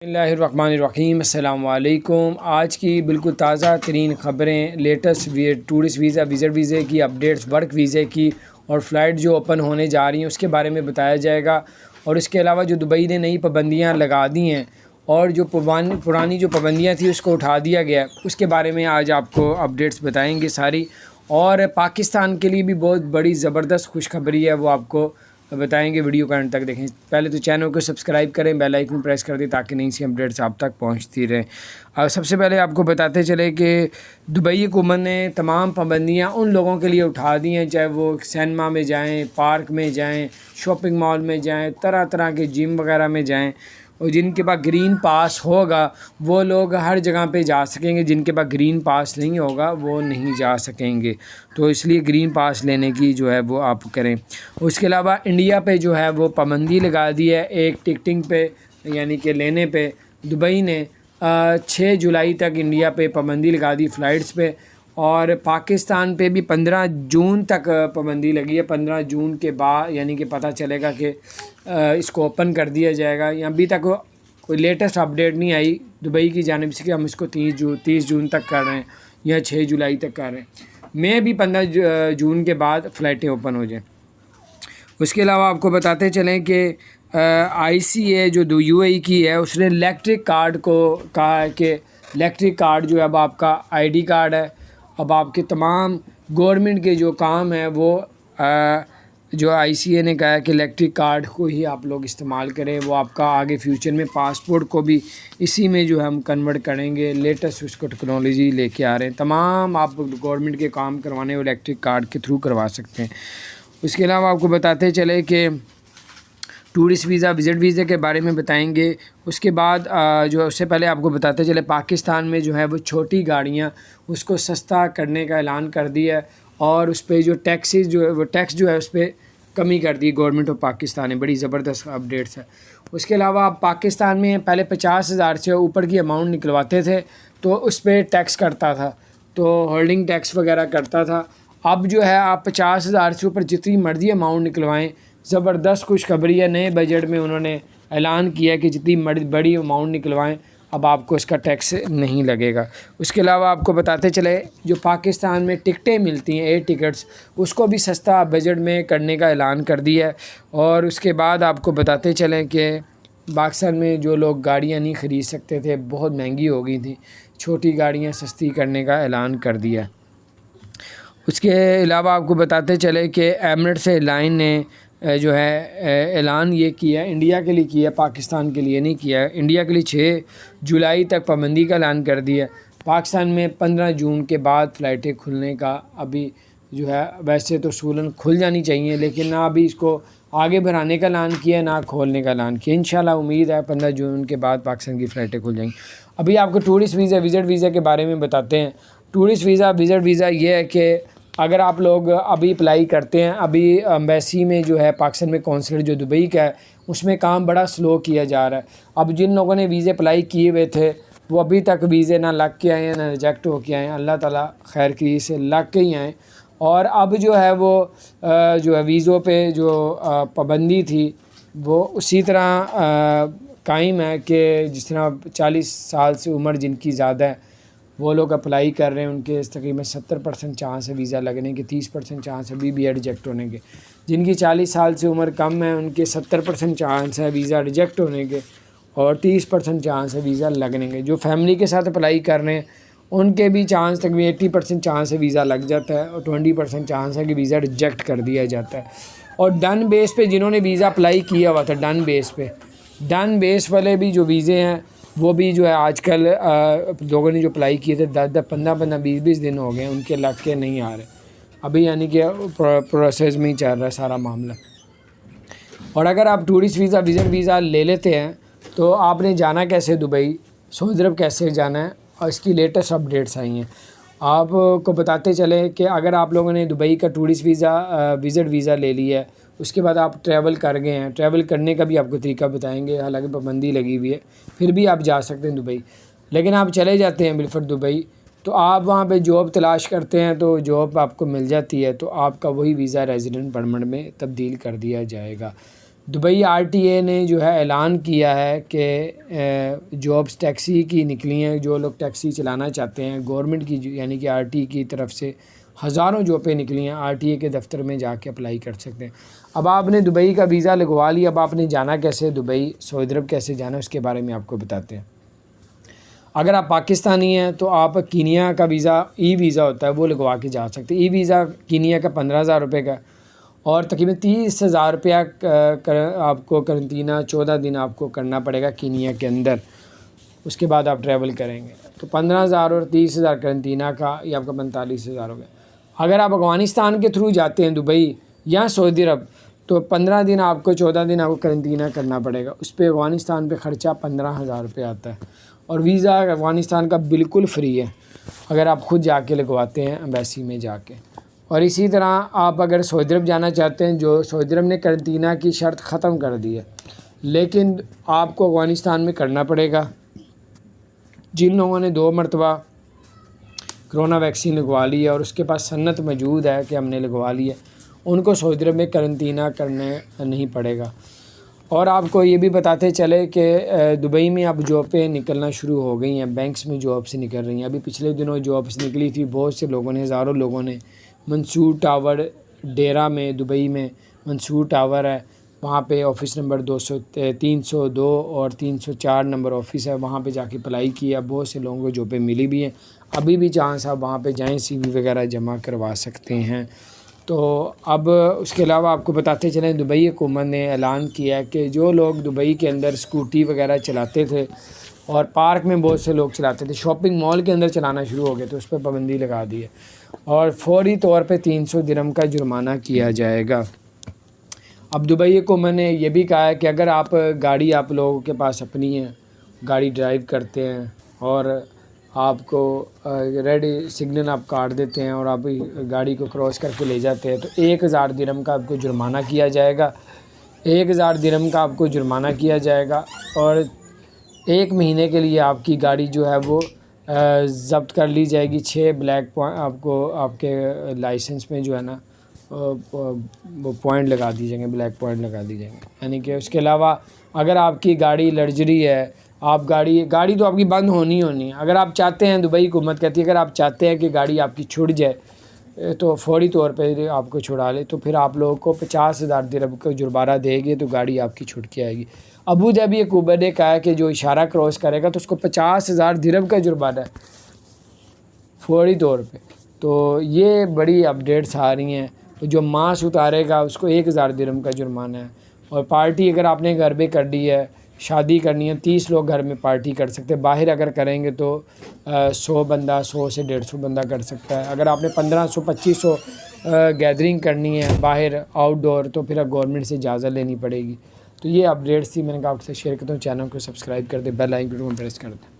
Bismillahirrahmanirrahim السلام علیکم۔ آج کی بالکل تازہ ترین خبریں، لیٹسٹ ٹورسٹ ویزا، وزٹ ویزے کی اپڈیٹس، ورک ویزے کی اور فلائٹ جو اوپن ہونے جا رہی ہیں اس کے بارے میں بتایا جائے گا۔ اور اس کے علاوہ جو دبئی نے نئی پابندیاں لگا دی ہیں اور جو پرانی جو پابندیاں تھیں اس کو اٹھا دیا گیا، اس کے بارے میں آج آپ کو اپڈیٹس بتائیں گے ساری۔ اور پاکستان کے لیے بھی بہت بڑی زبردست خوشخبری ہے، وہ آپ کو بتائیں گے، ویڈیو کا اینڈ تک دیکھیں۔ پہلے تو چینل کو سبسکرائب کریں، بیل آئیکن پریس کر دیں تاکہ نئی سی اپڈیٹس آپ تک پہنچتی رہیں۔ سب سے پہلے آپ کو بتاتے چلے کہ دبئی حکومت نے تمام پابندیاں ان لوگوں کے لیے اٹھا دی ہیں، چاہے وہ سینما میں جائیں، پارک میں جائیں، شاپنگ مال میں جائیں، طرح طرح کے جم وغیرہ میں جائیں، اور جن کے پاس گرین پاس ہوگا وہ لوگ ہر جگہ پہ جا سکیں گے، جن کے پاس گرین پاس نہیں ہوگا وہ نہیں جا سکیں گے۔ تو اس لیے گرین پاس لینے کی جو ہے وہ آپ کریں۔ اس کے علاوہ انڈیا پہ جو ہے وہ پابندی لگا دی ہے ایک ٹکٹنگ پہ، یعنی کہ لینے پہ۔ دبئی نے 6 جولائی تک انڈیا پہ پابندی لگا دی فلائٹس پہ، اور پاکستان پہ بھی 15 جون تک پابندی لگی ہے۔ 15 جون کے بعد یعنی کہ پتہ چلے گا کہ اس کو اوپن کر دیا جائے گا۔ ابھی تک کوئی لیٹسٹ اپڈیٹ نہیں آئی دبئی کی جانب سے کہ ہم اس کو 30 جون تک کر رہے ہیں یا 6 جولائی تک کر رہے ہیں۔ میں بھی 15 جون کے بعد فلائٹیں اوپن ہو جائیں۔ اس کے علاوہ آپ کو بتاتے چلیں کہ آئی سی اے جو یو اے ای کی ہے، اس نے الیکٹرک کارڈ کو کہا ہے کہ الیکٹرک کارڈ جو ہے اب آپ کا آئی ڈی کارڈ ہے۔ اب آپ کے تمام گورنمنٹ کے جو کام ہیں وہ جو آئی سی اے نے کہا ہے کہ الیکٹرک کارڈ کو ہی آپ لوگ استعمال کریں، وہ آپ کا آگے فیوچر میں پاسپورٹ کو بھی اسی میں جو ہے ہم کنورٹ کریں گے، لیٹسٹ اس کو ٹیکنالوجی لے کے آ رہے ہیں۔ تمام آپ گورنمنٹ کے کام کروانے وہ الیکٹرک کارڈ کے تھرو کروا سکتے ہیں۔ اس کے علاوہ آپ کو بتاتے چلے کہ ٹورسٹ ویزا، وزٹ ویزے کے بارے میں بتائیں گے۔ اس کے بعد جو اس سے پہلے آپ کو بتاتے چلے پاکستان میں جو ہے وہ چھوٹی گاڑیاں اس کو سستا کرنے کا اعلان کر دیا ہے، اور اس پہ جو ٹیکسز جو ہے وہ ٹیکس جو ہے اس پہ کمی کر دی گورنمنٹ آف پاکستان نے۔ بڑی زبردست اپڈیٹس ہے۔ اس کے علاوہ آپ پاکستان میں پہلے 50,000 سے اوپر کی اماؤنٹ نکلواتے تھے تو اس پہ ٹیکس کرتا تھا، تو ہولڈنگ ٹیکس وغیرہ کرتا تھا۔ اب جو ہے آپ 50,000 سے اوپر جتنی مرضی اماؤنٹ نکلوائیں۔ زبردست خوشخبری ہے، نئے بجٹ میں انہوں نے اعلان کیا کہ جتنی بڑی اماؤنٹ نکلوائیں اب آپ کو اس کا ٹیکس نہیں لگے گا۔ اس کے علاوہ آپ کو بتاتے چلے جو پاکستان میں ٹکٹیں ملتی ہیں ایئر ٹکٹس، اس کو بھی سستا بجٹ میں کرنے کا اعلان کر دیا ہے۔ اور اس کے بعد آپ کو بتاتے چلیں کہ پاکستان میں جو لوگ گاڑیاں نہیں خرید سکتے تھے، بہت مہنگی ہو گئی تھیں، چھوٹی گاڑیاں سستی کرنے کا اعلان کر دیا ہے۔ اس کے علاوہ آپ کو بتاتے چلے کہ ایمریٹس ایئر لائن نے جو ہے اعلان یہ کیا ہے، انڈیا کے لیے کیا ہے، پاکستان کے لیے نہیں کیا ہے۔ انڈیا کے لیے 6 جولائی تک پابندی کا اعلان کر دیا ہے۔ پاکستان میں 15 جون کے بعد فلائٹیں کھلنے کا ابھی جو ہے ویسے تو اصولاً کھل جانی چاہیے، لیکن نہ ابھی اس کو آگے بڑھانے کا اعلان کیا ہے نہ کھولنے کا اعلان کیا۔ انشاءاللہ امید ہے 15 جون کے بعد پاکستان کی فلائٹیں کھل جائیں گی۔ ابھی آپ کو ٹورسٹ ویزا، وزٹ ویزا کے بارے میں بتاتے ہیں۔ ٹورسٹ ویزا، وزٹ ویزا یہ ہے کہ اگر آپ لوگ ابھی اپلائی کرتے ہیں، ابھی ایمبیسی میں جو ہے پاکستان میں قونصلیٹ جو دبئی کا ہے اس میں کام بڑا سلو کیا جا رہا ہے۔ اب جن لوگوں نے ویزے اپلائی کیے ہوئے تھے وہ ابھی تک ویزے نہ لگ کے آئے ہیں نہ ریجیکٹ ہو کے آئے ہیں، اللہ تعالیٰ خیر کی سے لگ کے ہی آئیں۔ اور اب جو ہے وہ جو ہے ویزوں پہ جو پابندی تھی وہ اسی طرح قائم ہے کہ جس طرح 40 سال سے عمر جن کی زیادہ ہے وہ لوگ اپلائی کر رہے ہیں، ان کے تقریباً 70% چانس ہے ویزا لگنے کے، 30% چانس ہے بھی ریجیکٹ ہونے کے۔ جن کی 40 سال سے عمر کم ہے ان کے 70% چانس ہے ویزا ریجیکٹ ہونے کے، اور 30% چانس ہے ویزا لگنے کے۔ جو فیملی کے ساتھ اپلائی کر رہے ہیں ان کے بھی چانس تقریباً 80% چانس ہے ویزا لگ جاتا ہے، اور 20% چانس ہے کہ ویزا ریجیکٹ کر دیا جاتا ہے۔ اور ڈن بیس پہ جنہوں نے ویزا اپلائی کیا ہوا تھا، ڈن بیس والے بھی جو ویزے ہیں وہ بھی جو ہے آج کل لوگوں نے جو اپلائی کیے تھے 10 15 20 دن ہو گئے ان کے لگ کے نہیں آ رہے ابھی، یعنی کہ پروسیس میں ہی چل رہا ہے سارا معاملہ۔ اور اگر آپ ٹورسٹ ویزا، وزٹ ویزا لے لیتے ہیں تو آپ نے جانا کیسے دبئی، سعودی عرب کیسے جانا ہے، اور اس کی لیٹسٹ اپڈیٹس آئی ہیں۔ آپ کو بتاتے چلیں کہ اگر آپ لوگوں نے دبئی کا ٹورسٹ ویزا، وزٹ ویزا لے لیا ہے، اس کے بعد آپ ٹریول کر گئے ہیں، ٹریول کرنے کا بھی آپ کو طریقہ بتائیں گے، حالانکہ پابندی لگی ہوئی ہے پھر بھی آپ جا سکتے ہیں دبئی، لیکن آپ چلے جاتے ہیں بالفرض دبئی تو آپ وہاں پہ جاب تلاش کرتے ہیں تو جاب آپ کو مل جاتی ہے تو آپ کا وہی ویزا ریزیڈنٹ پرمنٹ میں تبدیل کر دیا جائے گا۔ دبئی آر ٹی اے نے جو ہے اعلان کیا ہے کہ جابس ٹیکسی کی نکلی ہیں، جو لوگ ٹیکسی چلانا چاہتے ہیں گورنمنٹ کی یعنی کہ آر ٹی کی طرف سے ہزاروں جابیں نکلی ہیں، آر ٹی اے کے دفتر میں جا کے اپلائی کر سکتے ہیں۔ اب آپ نے دبئی کا ویزا لگوا لیا، اب آپ نے جانا کیسے دبئی، سعودی عرب کیسے جانا ہے اس کے بارے میں آپ کو بتاتے ہیں۔ اگر آپ پاکستانی ہیں تو آپ کینیا کا ویزا، ای ویزا ہوتا ہے، وہ لگوا کے جا سکتے ہیں۔ ای ویزا کینیا کا 15,000 روپے کا اور تقریباً 30,000 روپیہ آپ کو قرنطینہ 14 دن آپ کو کرنا پڑے گا کینیا کے اندر، اس کے بعد آپ ٹریول کریں گے۔ تو 15,000 اور 30,000 قرنطینہ کا، یہ آپ کا 45,000 ہو گیا۔ اگر آپ افغانستان کے تھرو جاتے ہیں دبئی یا سعودی عرب تو 15 دن آپ کو 14 دن آپ کو قرنطینہ کرنا پڑے گا، اس پہ افغانستان پہ خرچہ 15,000 روپے آتا ہے، اور ویزا افغانستان کا بالکل فری ہے اگر آپ خود جا کے لگواتے ہیں ایمبیسی میں جا کے۔ اور اسی طرح آپ اگر سعودی عرب جانا چاہتے ہیں، جو سعودی عرب نے قرنطینہ کی شرط ختم کر دی ہے، لیکن آپ کو افغانستان میں کرنا پڑے گا۔ جن لوگوں نے 2 مرتبہ کرونا ویکسین لگوا لی ہے اور اس کے پاس سند موجود ہے کہ ہم نے لگوا لی ہے، ان کو سعودی عرب میں قرنطینہ کرنے نہیں پڑے گا۔ اور آپ کو یہ بھی بتاتے چلے کہ دبئی میں اب جابیں نکلنا شروع ہو گئی ہیں، بینکس میں جابس نکل رہی ہیں۔ ابھی پچھلے دنوں جابس نکلی تھی، بہت سے لوگوں نے، ہزاروں لوگوں نے، منصور ٹاور ڈیرا میں دبئی میں منصور ٹاور ہے، وہاں پہ آفس نمبر 302 اور 304 نمبر آفس ہے، وہاں پہ جا کے اپلائی کیا، بہت سے لوگوں کو جابیں ملی بھی ہیں۔ ابھی بھی چانس آپ وہاں پہ جائیں، سی وی وغیرہ جمع کروا سکتے ہیں۔ تو اب اس کے علاوہ آپ کو بتاتے چلیں، دبئی حکومت نے اعلان کیا ہے کہ جو لوگ دبئی کے اندر اسکوٹی وغیرہ چلاتے تھے اور پارک میں بہت سے لوگ چلاتے تھے، شاپنگ مال کے اندر چلانا شروع ہو گئے تو اس پہ پابندی لگا دی ہے اور فوری طور پہ 300 درہم کا جرمانہ کیا جائے گا۔ اب دبئی حکومت نے یہ بھی کہا ہے کہ اگر آپ گاڑی آپ لوگوں کے پاس اپنی ہے، گاڑی ڈرائیو کرتے ہیں اور آپ کو ریڈ سگنل آپ کاٹ دیتے ہیں اور آپ گاڑی کو کراس کر کے لے جاتے ہیں تو 1,000 درہم کا آپ کو جرمانہ کیا جائے گا، 1,000 درہم کا آپ کو جرمانہ کیا جائے گا، اور 1 مہینے کے لیے آپ کی گاڑی جو ہے وہ ضبط کر لی جائے گی۔ 6 بلیک پوائنٹ آپ کو آپ کے لائسنس میں جو ہے نا وہ پوائنٹ لگا دی جائیں گے، بلیک پوائنٹ لگا دی جائیں گے۔ یعنی کہ اس کے علاوہ اگر آپ کی گاڑی لگژری ہے، آپ گاڑی تو آپ کی بند ہونی ہے۔ اگر آپ چاہتے ہیں، دبئی حکومت کہتی ہے اگر آپ چاہتے ہیں کہ گاڑی آپ کی چھوٹ جائے تو فوری طور پہ آپ کو چھڑا لے، تو پھر آپ لوگوں کو 50,000 درہم کا جرمانہ دے گی تو گاڑی آپ کی چھوٹ کے آئے گی۔ ابو ظہبی حکومت نے کہا ہے کہ جو اشارہ کراس کرے گا تو اس کو 50,000 درہم کا جرمانہ ہے فوری طور پہ۔ تو یہ بڑی اپڈیٹس آ رہی ہیں، جو ماسک اتارے گا اس کو 1,000 درہم کا جرمانہ ہے، اور پارٹی اگر آپ نے گھر پہ کرنی ہے، شادی کرنی ہے، 30 لوگ گھر میں پارٹی کر سکتے ہیں، باہر اگر کریں گے تو 100 بندہ، 100 سے 150 بندہ کر سکتا ہے۔ اگر آپ نے 1500 2500 گیدرنگ کرنی ہے باہر آؤٹ ڈور تو پھر گورنمنٹ سے اجازت لینی پڑے گی۔ تو یہ اپڈیٹس تھی، میں نے کہا آپ سے شیئر کرتا ہوں۔ چینل کو سبسکرائب کر دیں، بیل آئکن کو پریس کر دیں۔